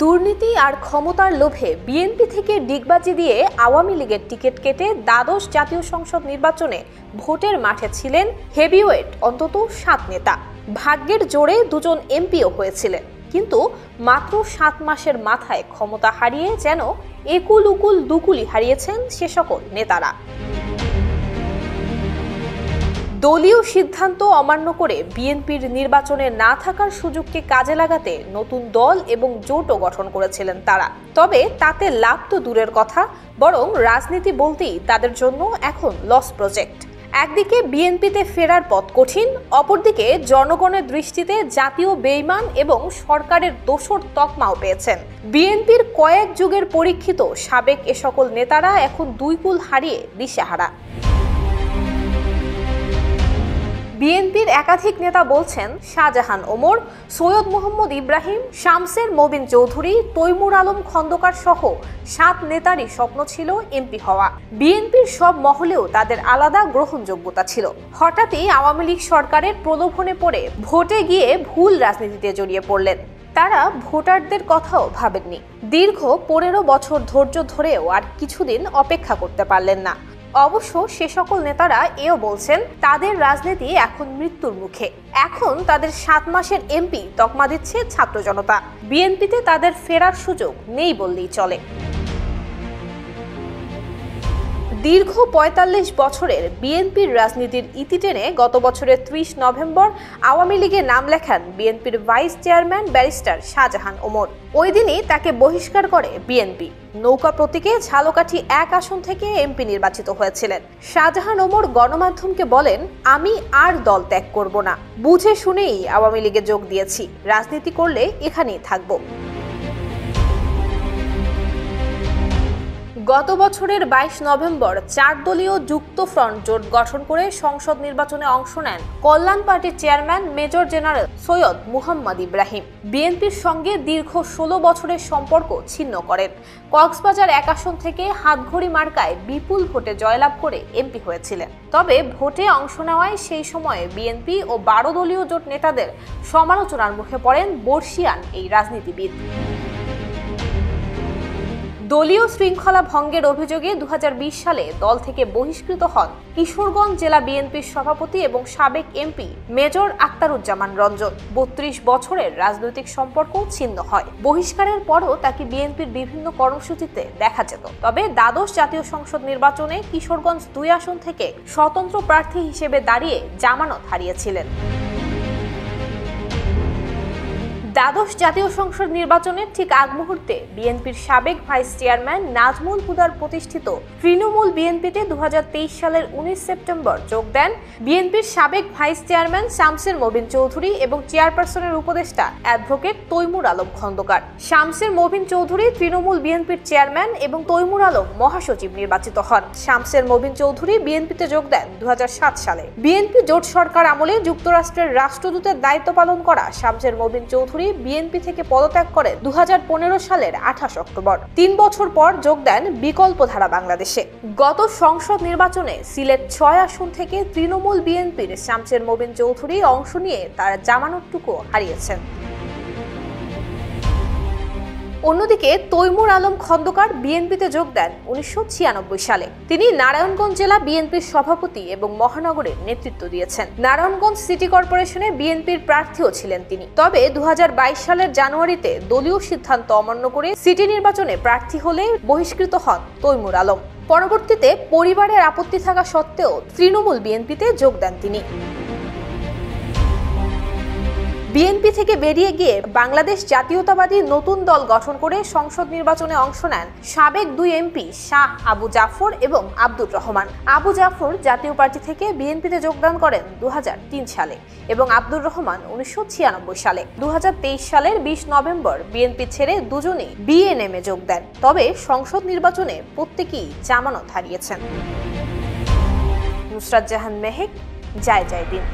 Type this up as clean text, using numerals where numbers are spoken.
দুর্নীতি আর ক্ষমতার লোভে বিএনপি থেকে ডিগবাজি দিয়ে আওয়ামী লীগের টিকিট কেটে দ্বাদশ জাতীয় সংসদ নির্বাচনে ভোটের মাঠে ছিলেন হেভিওয়েট অন্তত ৭ নেতা। ভাগ্যের জোরে দুজন এমপিও হয়েছিলেন, কিন্তু মাত্র ৭ মাসের মাথায় ক্ষমতা হারিয়ে যেন একুল উকুল দুকুলি হারিয়েছেন সে সকল নেতারা। দলীয় সিদ্ধান্ত অমান্য করে বিএনপির নির্বাচনে না থাকার সুযোগকে কাজে লাগাতে নতুন দল এবং জোটও গঠন করেছিলেন তারা। তবে তাতে লাভ তো দূরের কথা, বরং রাজনীতি বলতেই তাদের জন্য এখন লস প্রজেক্ট। একদিকে বিএনপিতে ফেরার পথ কঠিন, অপরদিকে জনগণের দৃষ্টিতে জাতীয় বেইমান এবং সরকারের দোসর তকমাও পেয়েছেন। বিএনপির কয়েক যুগের পরীক্ষিত সাবেক এ সকল নেতারা এখন দুই কুল হারিয়ে দিশেহারা। বিএনপির একাধিক নেতা বলছেন, শাহজাহান ওমর, সৈয়দ মোহাম্মদ ইব্রাহিম, শামসের মোবিন চৌধুরী, তৈমুর আলম খন্দকার সহ ৭ নেতারই স্বপ্ন ছিল এমপি হওয়া। বিএনপির সব মহলেও তাদের আলাদা গ্রহণযোগ্যতা ছিল। হঠাৎই আওয়ামী লীগ সরকারের প্রলোভনে পড়ে ভোটে গিয়ে ভুল রাজনীতিতে জড়িয়ে পড়লেন। তারা ভোটারদের কথাও ভাবেননি। দীর্ঘ ১৫ বছর ধৈর্য ধরেও আর কিছুদিন অপেক্ষা করতে পারলেন না। অবশ্য সে সকল নেতারা এও বলছেন, তাদের রাজনীতি এখন মৃত্যুর মুখে। এখন তাদের ৭ মাসের এমপি তকমা দিচ্ছে ছাত্র জনতা। বিএনপিতে তাদের ফেরার সুযোগ নেই বললেই চলে। দীর্ঘ ৪৫ বছরের বিএনপির রাজনীতির ইতি টেনে গত বছরের ৩০ নভেম্বর আওয়ামী লীগে নাম লেখান বিএনপির vice chairman barrister Shahjahan Omar. ওই দিনই তাকে বহিষ্কার করে বিএনপি। নৌকা প্রতীকে ঝালকাঠি ১ আসন থেকে এমপি নির্বাচিত হয়েছিলেন। শাহজাহান ওমর গণমাধ্যমকে বলেন, আমি আর দল ত্যাগ করব না, বুঝে শুনেই আওয়ামী লীগে যোগ দিয়েছি, রাজনীতি করলে এখানেই থাকব। গত বছরের ২২ নভেম্বর ৪ দলীয় যুক্ত ফ্রন্ট জোট গঠন করে সংসদ নির্বাচনে অংশ নেন কল্যাণ পার্টির chairman major general Syed Mohammad Ibrahim. বিএনপির সঙ্গে দীর্ঘ ১৬ বছরের সম্পর্ক ছিন্ন করেন। কক্সবাজার ১ আসন থেকে হাতঘড়ি মার্কায় বিপুল ভোটে জয়লাভ করে এমপি হয়েছিলেন। তবে ভোটে অংশ নেওয়ায় সেই সময়ে বিএনপি ও ১২ দলীয় জোট নেতাদের সমালোচনার মুখে পড়েন বর্ষিয়ান এই রাজনীতিবিদ। দলীয় শৃঙ্খলা ভঙ্গের অভিযোগে ২০২০ সালে দল থেকে বহিষ্কৃত হন কিশোরগঞ্জ জেলা বিএনপির সভাপতি এবং সাবেক এমপি মেজর আখতারুজ্জামান রঞ্জন। ৩২ বছরের রাজনৈতিক সম্পর্ক ছিন্ন হয়। বহিষ্কারের পরও তাকে বিএনপির বিভিন্ন কর্মসূচিতে দেখা যেত। তবে দ্বাদশ জাতীয় সংসদ নির্বাচনে কিশোরগঞ্জ ২ আসন থেকে স্বতন্ত্র প্রার্থী হিসেবে দাঁড়িয়ে জামানত হারিয়েছিলেন। দ্বাদশ জাতীয় সংসদ নির্বাচনের ঠিক আগ মুহূর্তে বিএনপির সাবেক ভাইস চেয়ারম্যান নাজমুল হুদার প্রতিষ্ঠিত তৃণমূল বিএনপিতে ২০২৩ সালের ১৯ সেপ্টেম্বর যোগ দেন বিএনপির সাবেক ভাইস চেয়ারম্যান শামসের মোবিন চৌধুরী এবং চেয়ারপারসনের উপদেষ্টা অ্যাডভোকেট তৈমুর আলম খন্দকার। শামসের মোবিন চৌধুরী তৃণমূল বিএনপির চেয়ারম্যান এবং তৈমুর আলম মহাসচিব নির্বাচিত হন। শামসের মোবিন চৌধুরী বিএনপিতে যোগ দেন ২০০৭ সালে। বিএনপি জোট সরকার আমলে যুক্তরাষ্ট্রের রাষ্ট্রদূতের দায়িত্ব পালন করা শামসের মোবিন চৌধুরী বিএনপি থেকে পদত্যাগ করেন ২০১৫ সালের ২৮ অক্টোবর। ৩ বছর পর যোগ দেন বিকল্পধারা বাংলাদেশে। গত সংসদ নির্বাচনে সিলেট ৬ আসন থেকে তৃণমূল বিএনপির শামসের মোবিন চৌধুরী অংশ নিয়ে তার জামানতটুকু হারিয়েছেন। অন্যদিকে তৈমুর আলম খন্দকার বিএনপিতে যোগ দেন ১৯৯৬ সালে। তিনি নারায়ণগঞ্জ জেলা বিএনপির সভাপতি এবং মহানগরের নেতৃত্ব দিয়েছেন। নারায়ণগঞ্জ সিটি কর্পোরেশনে বিএনপির প্রার্থীও ছিলেন তিনি। তবে ২০২২ সালের জানুয়ারিতে দলীয় সিদ্ধান্ত অমান্য করে সিটি নির্বাচনে প্রার্থী হলে বহিষ্কৃত হন তৈমুর আলম। পরবর্তীতে পরিবারের আপত্তি থাকা সত্ত্বেও তৃণমূল বিএনপিতে যোগ দেন তিনি। বিএনপি থেকে বেরিয়ে গিয়ে বাংলাদেশ জাতীয়তাবাদী নতুন দল গঠন করে সংসদ নির্বাচনে অংশ নেন সাবেক ২ এমপি শাহ আবু জাফর এবং আব্দুর রহমান। আবু জাফর জাতীয় পার্টি থেকে বিএনপিতে যোগদান করেন ২০০৩ সালে এবং আব্দুর রহমান ১৯৯৬ সালে। ২০২৩ সালের ২০ নভেম্বর বিএনপি ছেড়ে দুজনেই বিএনএমে যোগ দেন। তবে সংসদ নির্বাচনে প্রত্যেকেই জামানত হারিয়েছেন। নুসরাত জাহান মেহেক, জয় জয় দিন।